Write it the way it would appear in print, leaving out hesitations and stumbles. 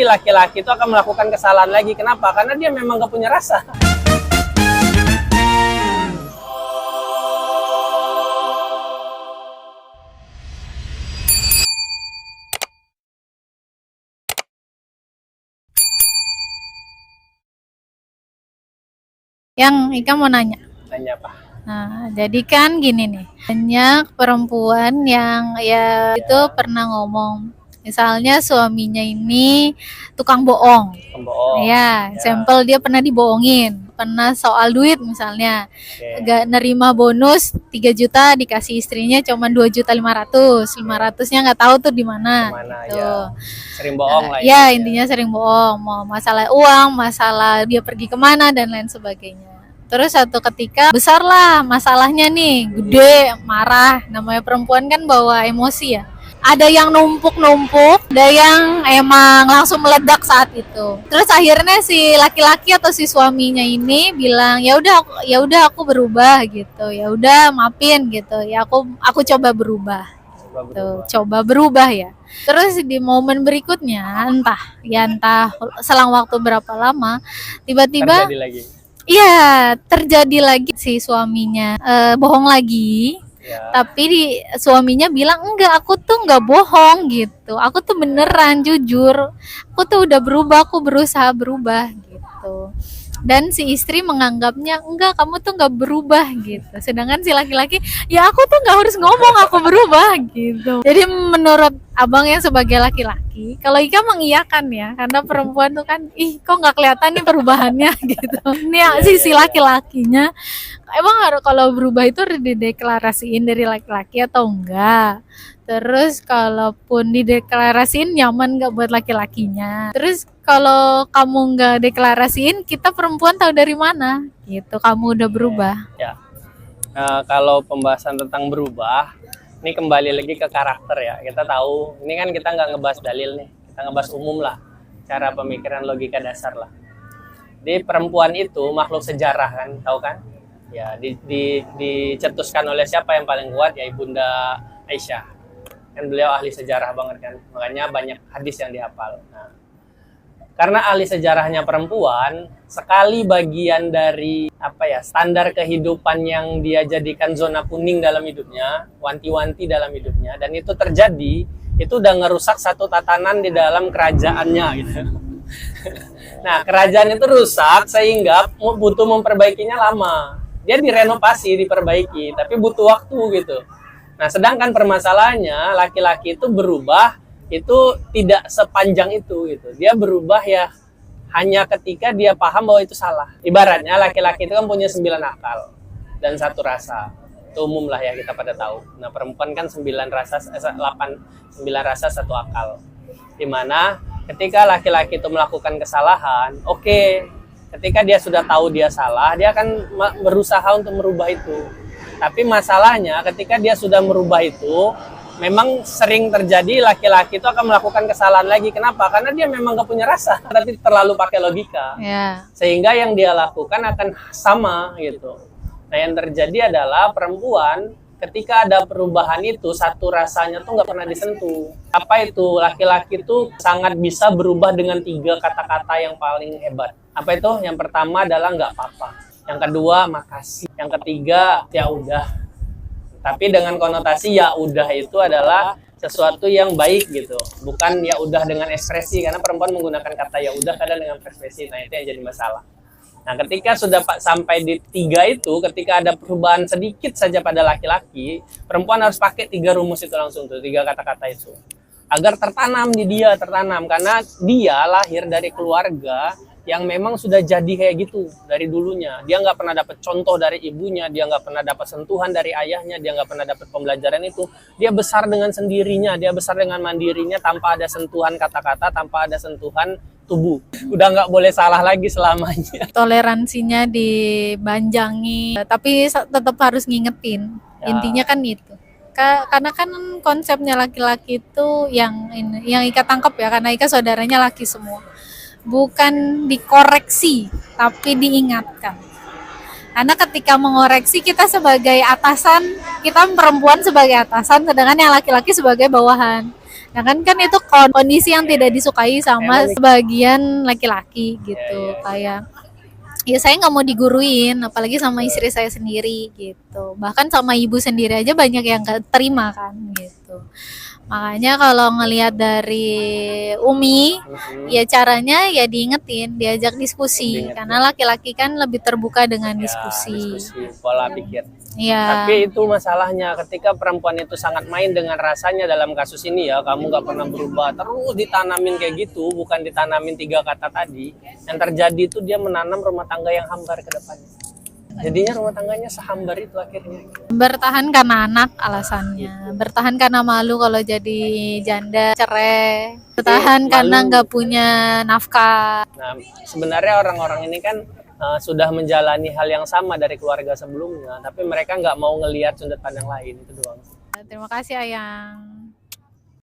Laki-laki itu akan melakukan kesalahan lagi. Kenapa? Karena dia memang gak punya rasa. Yang Ika mau nanya. Tanya apa? Nah, jadi kan gini nih, banyak perempuan yang ya itu pernah ngomong, misalnya suaminya ini tukang bohong. Pembohong. Ya, sampel dia pernah dibohongin, pernah soal duit misalnya, gak nerima bonus 3 juta dikasih istrinya cuma 2.500.000, 500-nya nggak tahu tuh di mana. Gitu. Ya. Sering bohong lah. Ya, intinya sering bohong, mau masalah uang, masalah dia pergi kemana dan lain sebagainya. Terus satu ketika besar lah masalahnya nih, gede, marah. Namanya perempuan kan bawa emosi ya. Ada yang numpuk-numpuk, ada yang emang langsung meledak saat itu. Terus akhirnya si laki-laki atau si suaminya ini bilang, ya udah aku berubah gitu. Ya udah maafin gitu. Ya aku coba berubah. Coba berubah ya. Terus di momen berikutnya entah selang waktu berapa lama tiba-tiba terjadi lagi si suaminya bohong lagi. Tapi suaminya bilang enggak, aku tuh enggak bohong gitu, aku tuh beneran jujur, aku tuh udah berubah, aku berusaha berubah gitu. Dan si istri menganggapnya enggak, kamu tuh enggak berubah gitu. Sedangkan si laki-laki, ya aku tuh enggak harus ngomong aku berubah gitu. Jadi menurut abang yang sebagai laki-laki, kalau Ika mengiyakan ya, karena perempuan tuh kan, kok nggak kelihatan nih perubahannya gitu. Ini si laki-lakinya, emang harus kalau berubah itu harus dideklarasiin dari laki-laki atau enggak? Terus kalaupun dideklarasiin nyaman nggak buat laki-lakinya? Terus kalau kamu nggak deklarasiin, kita perempuan tahu dari mana? Gitu, kamu udah berubah. Ya. Kalau pembahasan tentang berubah, ini kembali lagi ke karakter ya. Kita tahu, ini kan kita nggak ngebahas dalil nih, kita ngebahas umum lah, cara pemikiran logika dasar lah. Di perempuan itu makhluk sejarah kan, tahu kan? Ya, dicetuskan oleh siapa yang paling kuat? Ya Ibunda Aisyah. Kan beliau ahli sejarah banget kan, makanya banyak hadis yang dihafal. Nah, karena ahli sejarahnya perempuan, sekali bagian dari standar kehidupan yang dia jadikan zona kuning dalam hidupnya, wanti-wanti dalam hidupnya, dan itu terjadi, itu udah ngerusak satu tatanan di dalam kerajaannya gitu. Nah, kerajaan itu rusak sehingga butuh memperbaikinya lama. Dia direnovasi, diperbaiki, tapi butuh waktu gitu. Nah, sedangkan permasalahannya laki-laki itu berubah itu tidak sepanjang itu gitu. Dia berubah ya hanya ketika dia paham bahwa itu salah. Ibaratnya laki-laki itu kan punya 9 akal dan 1 rasa. Itu umum lah ya, kita pada tahu. Nah, perempuan kan 9 rasa 1 akal. Dimana ketika laki-laki itu melakukan kesalahan, ketika dia sudah tahu dia salah, dia akan berusaha untuk merubah itu. Tapi masalahnya ketika dia sudah merubah itu, memang sering terjadi laki-laki itu akan melakukan kesalahan lagi. Kenapa? Karena dia memang gak punya rasa, tapi terlalu pakai logika. Sehingga yang dia lakukan akan sama gitu. Nah, yang terjadi adalah perempuan ketika ada perubahan itu, satu rasanya tuh gak pernah disentuh. Apa itu? Laki-laki itu sangat bisa berubah dengan 3 kata-kata yang paling hebat. Apa itu? Yang pertama adalah gak apa-apa. Yang kedua, makasih. Yang ketiga, ya udah. Tapi dengan konotasi ya udah itu adalah sesuatu yang baik gitu. Bukan ya udah dengan ekspresi, karena perempuan menggunakan kata ya udah kadang dengan ekspresi. Nah, itu yang jadi masalah. Nah, ketika sudah sampai di 3 itu, ketika ada perubahan sedikit saja pada laki-laki, perempuan harus pakai 3 rumus itu langsung tuh, 3 kata-kata itu. Agar tertanam di dia, karena dia lahir dari keluarga yang memang sudah jadi kayak gitu dari dulunya. Dia nggak pernah dapat contoh dari ibunya, dia nggak pernah dapat sentuhan dari ayahnya, dia nggak pernah dapat pembelajaran itu. Dia besar dengan sendirinya, dia besar dengan mandirinya tanpa ada sentuhan kata-kata, tanpa ada sentuhan tubuh. Udah nggak boleh salah lagi selamanya. Toleransinya dibanjangi, tapi tetap harus ngingetin. Intinya kan itu. Karena kan konsepnya laki-laki itu yang Ika tangkap ya, karena Ika saudaranya laki semua. Bukan dikoreksi, tapi diingatkan. Karena ketika mengoreksi, kita sebagai atasan, kita perempuan sebagai atasan, sedangkan yang laki-laki sebagai bawahan. Ya kan itu kondisi yang tidak disukai sama sebagian laki-laki gitu. Kayak ya saya nggak mau diguruin, apalagi sama istri saya sendiri gitu. Bahkan sama ibu sendiri aja banyak yang nggak terima kan gitu. Makanya kalau ngelihat dari Umi, ya caranya ya diingetin, diajak diskusi. Karena laki-laki kan lebih terbuka dengan diskusi. Diskusi, pola pikir. Iya. Tapi itu masalahnya ketika perempuan itu sangat main dengan rasanya dalam kasus ini ya, kamu nggak pernah berubah, terus ditanamin kayak gitu, bukan ditanamin 3 kata tadi. Yang terjadi itu dia menanam rumah tangga yang hambar ke depannya. Jadinya rumah tangganya sehambar itu akhirnya. Bertahan karena anak alasannya, bertahan karena malu kalau jadi janda, cerai, bertahan karena nggak punya nafkah. Nah, sebenarnya orang-orang ini kan sudah menjalani hal yang sama dari keluarga sebelumnya, tapi mereka nggak mau ngelihat sudut pandang lain, itu doang. Terima kasih Ayang.